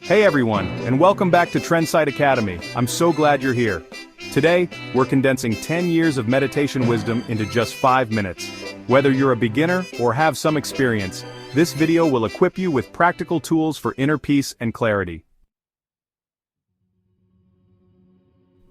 Hey everyone, and welcome back to Trendsight Academy. I'm so glad you're here. Today, we're condensing 10 years of meditation wisdom into just 5 minutes. Whether you're a beginner or have some experience, this video will equip you with practical tools for inner peace and clarity.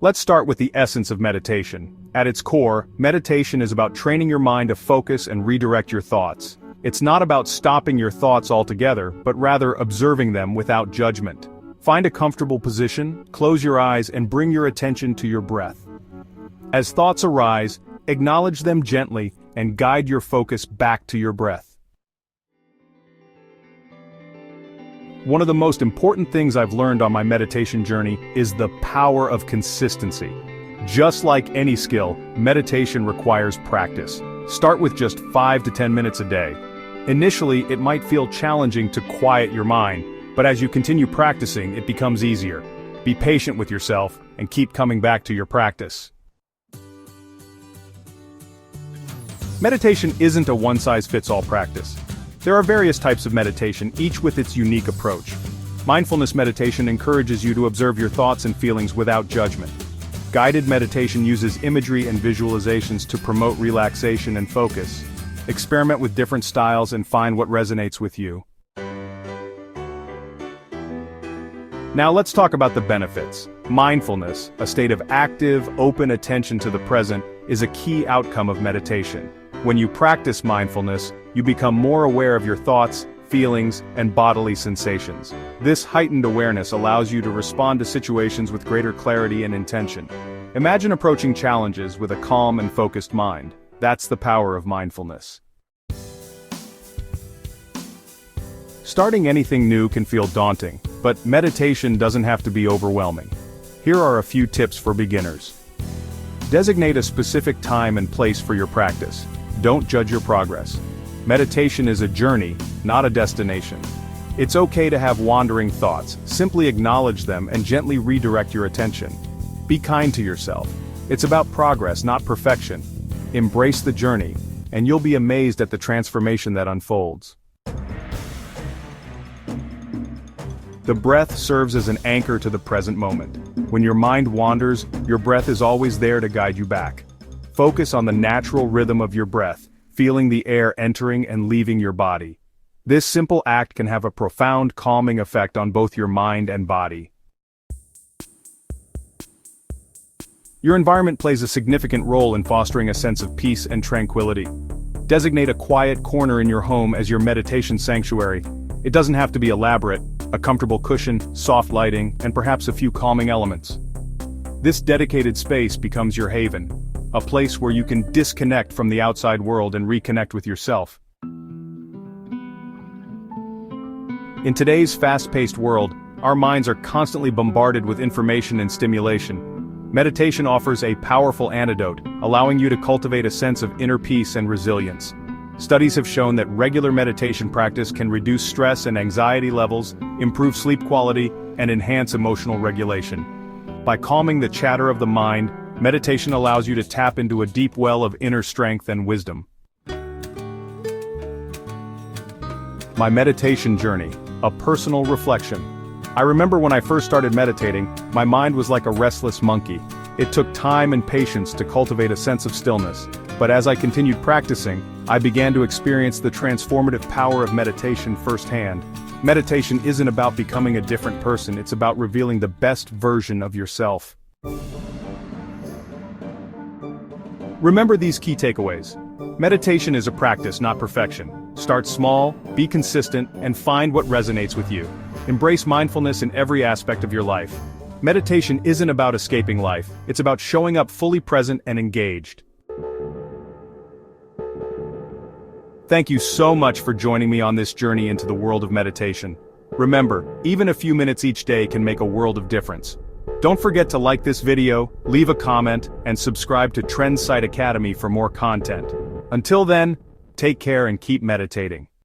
Let's start with the essence of meditation. At its core, meditation is about training your mind to focus and redirect your thoughts. It's not about stopping your thoughts altogether, but rather observing them without judgment. Find a comfortable position, close your eyes, and bring your attention to your breath. As thoughts arise, acknowledge them gently and guide your focus back to your breath. One of the most important things I've learned on my meditation journey is the power of consistency. Just like any skill, meditation requires practice. Start with just 5 to 10 minutes a day. Initially, it might feel challenging to quiet your mind, but as you continue practicing, it becomes easier. Be patient with yourself and keep coming back to your practice. Meditation isn't a one-size-fits-all practice. There are various types of meditation, each with its unique approach. Mindfulness meditation encourages you to observe your thoughts and feelings without judgment. Guided meditation uses imagery and visualizations to promote relaxation and focus. Experiment with different styles and find what resonates with you. Now let's talk about the benefits. Mindfulness, a state of active, open attention to the present, is a key outcome of meditation. When you practice mindfulness, you become more aware of your thoughts, feelings, and bodily sensations. This heightened awareness allows you to respond to situations with greater clarity and intention. Imagine approaching challenges with a calm and focused mind. That's the power of mindfulness. Starting anything new can feel daunting, but meditation doesn't have to be overwhelming. Here are a few tips for beginners. Designate a specific time and place for your practice. Don't judge your progress. Meditation is a journey, not a destination. It's okay to have wandering thoughts. Simply acknowledge them and gently redirect your attention. Be kind to yourself. It's about progress, not perfection. Embrace the journey, and you'll be amazed at the transformation that unfolds. The breath serves as an anchor to the present moment. When your mind wanders, your breath is always there to guide you back. Focus on the natural rhythm of your breath, feeling the air entering and leaving your body. This simple act can have a profound calming effect on both your mind and body. Your environment plays a significant role in fostering a sense of peace and tranquility. Designate a quiet corner in your home as your meditation sanctuary. It doesn't have to be elaborate. A comfortable cushion, soft lighting, and perhaps a few calming elements. This dedicated space becomes your haven, a place where you can disconnect from the outside world and reconnect with yourself. In today's fast-paced world, our minds are constantly bombarded with information and stimulation. Meditation offers a powerful antidote, allowing you to cultivate a sense of inner peace and resilience. Studies have shown that regular meditation practice can reduce stress and anxiety levels, improve sleep quality, and enhance emotional regulation. By calming the chatter of the mind, meditation allows you to tap into a deep well of inner strength and wisdom. My meditation journey, a personal reflection. I remember when I first started meditating, my mind was like a restless monkey. It took time and patience to cultivate a sense of stillness, but as I continued practicing, I began to experience the transformative power of meditation firsthand. Meditation isn't about becoming a different person, it's about revealing the best version of yourself. Remember these key takeaways. Meditation is a practice, not perfection. Start small, be consistent, and find what resonates with you. Embrace mindfulness in every aspect of your life. Meditation isn't about escaping life, it's about showing up fully present and engaged. Thank you so much for joining me on this journey into the world of meditation. Remember, even a few minutes each day can make a world of difference. Don't forget to like this video, leave a comment, and subscribe to Trendsight Academy for more content. Until then, take care and keep meditating.